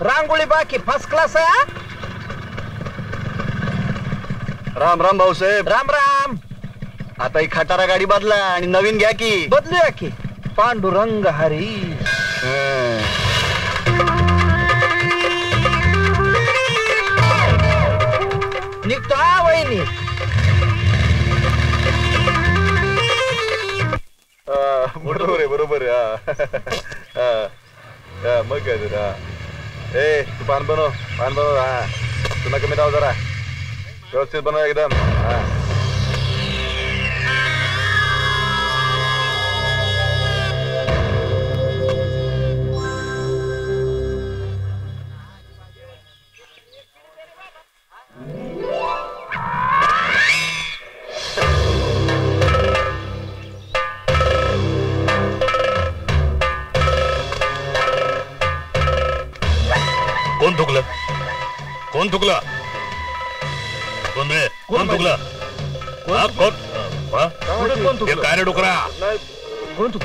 रांगोळी बाकी first class आहे. राम राम भाऊसाहेब. राम राम. आता ही खटारा गाडी बदला आणि नवीन घ्या की. बदलूया की. पांडुरंग हरी. निघतो हा वहिनी. बरोबर आहे बरोबर आहे. मग काय जरा ए तू पान बनव हा तुला कमी राव जरा व्यवस्थित बनव एकदम. हा कोण थुकला कोण रे कोण थुकला कोण काय रे डोकरा कोण कोण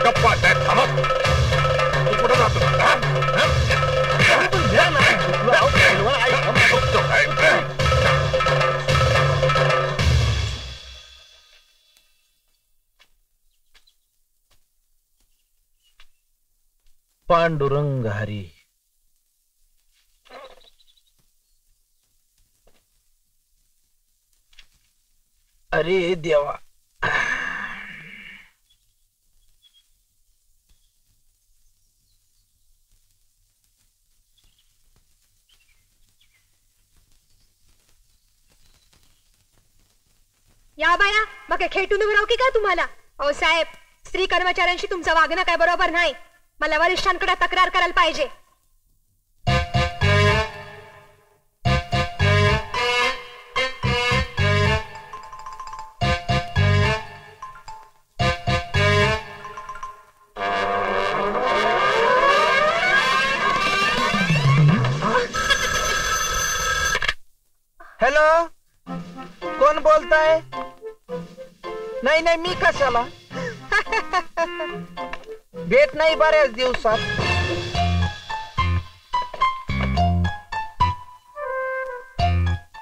गप्पा थांबा तू कुठं जातो पांडुरंग हरी. अरे देवा. या बाया मग काय खेटून उभं राहू की काय तुम्हाला? अहो साहेब, स्त्री कर्मचाऱ्यांशी तुमचं वागणं काय बरोबर नाही. मला वरिष्ठांकडे तक्रार करायला पाहिजे. हॅलो, कोण बोलताय? नाही नाही, मी कशाला भेट नाही बऱ्याच दिवसात.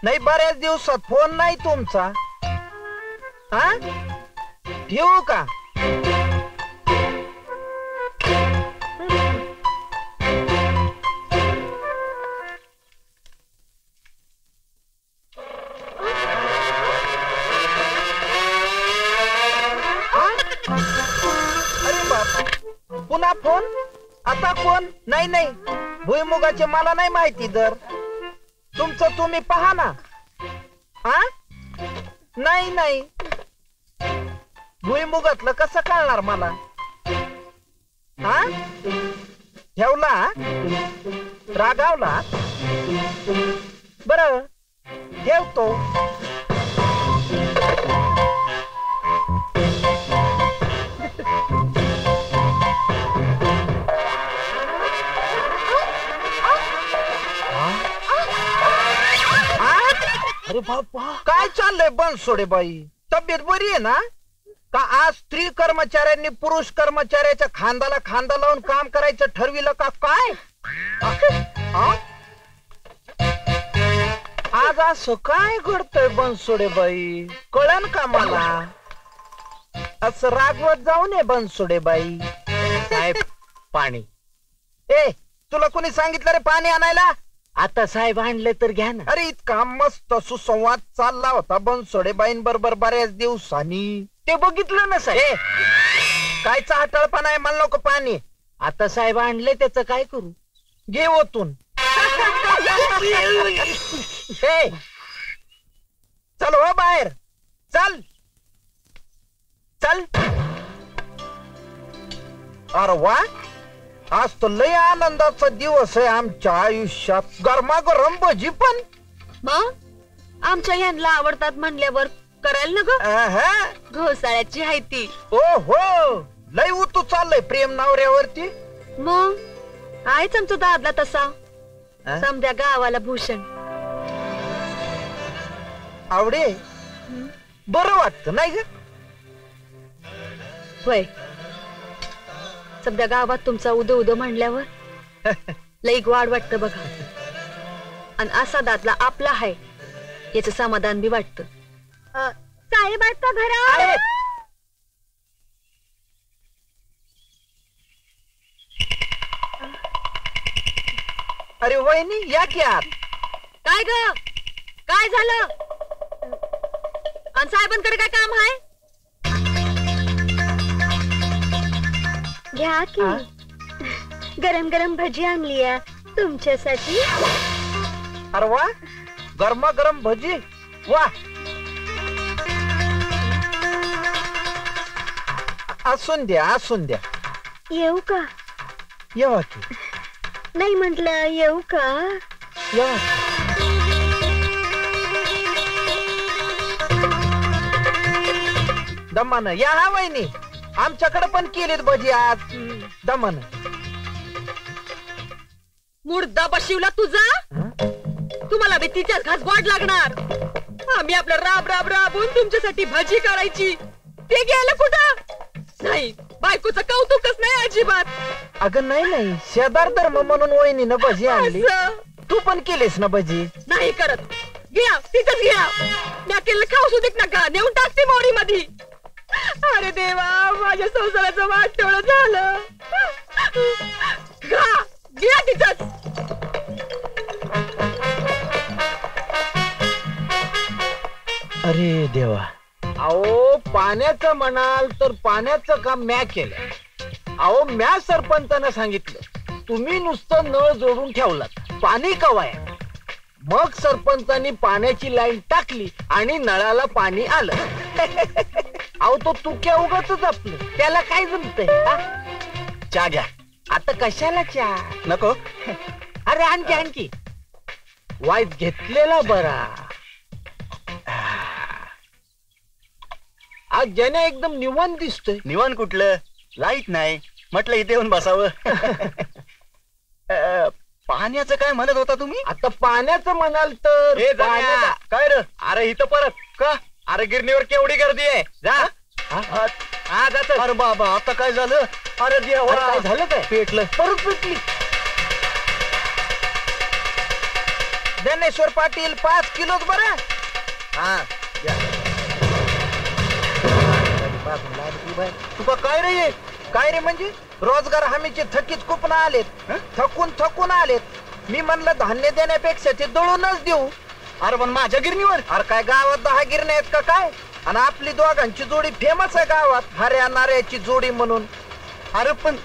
नाही बऱ्याच दिवसात फोन नाही तुमचा. हा ठेवू का? पुन्हा फोन? आता कोण? नाही नाही, भुईमुगाचे मला नाही माहिती. दर तुमचं तुम्ही पहा ना. हा नाही नाही, भुईमुगातलं कसं कळणार मला? हा ठेवला, रागावला. बर ठेवतो. अरे बाबा, काय चाललंय बनसोडे बाई? तब्येत बरी आहे ना? का आज स्त्री कर्मचाऱ्यांनी पुरुष कर्मचाऱ्याच्या खांद्याला खांदा लावून काम करायचं ठरविलं का काय? आज असं काय घडतंय बनसोडे बाई? कळन का मला? असं रागवत जाऊ नये बनसोडे बाई. साहेब पाणी. ए तुला कोणी सांगितलं रे पाणी आणायला? आता साहेब आणले तर घ्या ना. अरे इतका मस्त सुसंवाद चालला होता बनसोडे बाईं बरोबर बऱ्याच दिवसांनी. ते बघितलं ना साहेब. काय चाहटळपणा आहे? मला नको पाणी. आता साहेब आणले त्याचं काय करू? घे ओतून. हे, चल हो बाहेर, चल चल. अरे वा, आज तर लय आनंदाचा दिवस आहे आमच्या आयुष्यात. गरमागरम भजी पण. मग आमच्या यांना आवडतात म्हणल्यावर करायला ना ग. आहा. घोसाळ्याची हाय ती. ओ हो, लय उतू चाललंय प्रेम नवऱ्यावरती. मग आहेच आमचा दादला तसा. आ? समद्या गावाला भूषण. आवडे बरं वाटतं नाही ग? होय, समद्या गावात तुमचा उदो उदो म्हणल्यावर लई वाढ वाटतं बघा. आणि असा दादला आपला आहे याच समाधान बी वाटतं. साहेब आहेत का घरात? आहे. अरे वहिनी या की आत. काय ग, काय झालं? आणि साहेबांकडे काय काम आहे? घ्या की. गरम गरम भजी आणली तुमच्यासाठी. अरे वा, गरमागरम भजी. वा, असून द्या असून द्या. येऊ का? येवा की, नाही म्हटलं येऊ का? येवा. दमान या हा वहिनी, आमच्याकडे पण केलीत भजी आज. दमान. मुर्दा बशिवला तुझा. तुम्हाला बी तिच्याच घास गोड लागणार. आम्ही आपलं राब राब राबून तुमच्यासाठी भजी करायची, ते गेलं कुठं? नाही, बायकोचं कौतुकच नाही अजिबात. अगं नाही नाही, शेजार धर्म म्हणून वहिनीनं भजी आणली. असं तू पण केलीस ना भजी? नाही करत. घ्या तिथंच घ्या. मी केलं खाऊ सुदेक नका, नेऊन टाकते मोरी मध्ये. अरे देवा, माझ्या संसाराचं वाटोळं झालं. घ्या तिथंच. अरे देवा. अहो पाण्याचं म्हणाल तर पाण्याचं काम म्या केलं. अहो म्या सरपंचानं सांगितलं तुम्ही नुसतं नळ जोडून ठेवलात, पाणी कवाय. मग सरपंचानी पाण्याची लाईन टाकली आणि नळाला पाणी आलं. अहो तो तुक्या उगाच आपलं, त्याला काय जमतंय? चहा घ्या. आता कशाला चहा? नको. अरे आणखी आणखी. वाईट घेतलेला बरा. आज ज्याने एकदम निवांत दिसतोय. निवान कुठलं? लाईट नाही, म्हटलं इथे येऊन बसावं. पाण्याचं काय म्हणत होता तुम्ही? आता पाण्याचं म्हणाल तर हे जाण्या. काय रे? अरे इथं परत का? अरे गिरणीवर केवढी गर्दी आहे. जा. हा जात. अरे बाबा, आता काय झालं? अरे देवा, काय झालं काय? पेटलं. परत पेटली. ज्ञानेश्वर पाटील 5 किलोच बरं. हा तुका काय रे? काय रे म्हणजे रोजगार हमीचे थकीत कुपन आलेत. थकून थकून आलेत. मी म्हणलं धान्य देण्यापेक्षा ते दळूनच देऊ. अरे पण माझ्या गिरणीवर? अरे काय गावात 10 गिरण्या आहेत का काय? आणि आपली दोघांची जोडी फेमस आहे गावात, हऱ्या नाऱ्याची जोडी म्हणून. अरे पण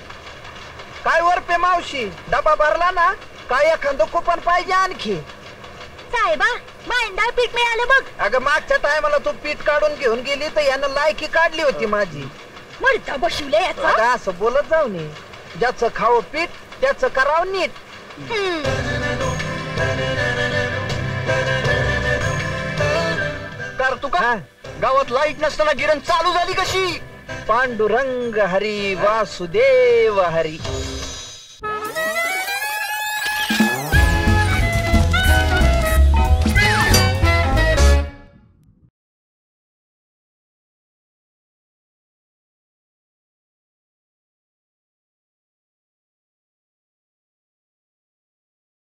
काय वरपे मावशी, डबा भरला ना? काय एखादं कुपन पाहिजे आणखी? साहेबा, मांडा पीठ मिळालं बघ. अगं मागच्या टायमाला तू पीठ काढून घेऊन गेली तर यानं लायकी काढली होती माझी. मुर्दा बशिवले याचा. अगं असं बोलत जाऊ नये. ज्याचं खावं पीठ त्याचं करावं नीट. कर तू का? गावात लाईट नसताना गिरण चालू झाली कशी? पांडुरंग हरी वासुदेव हरी.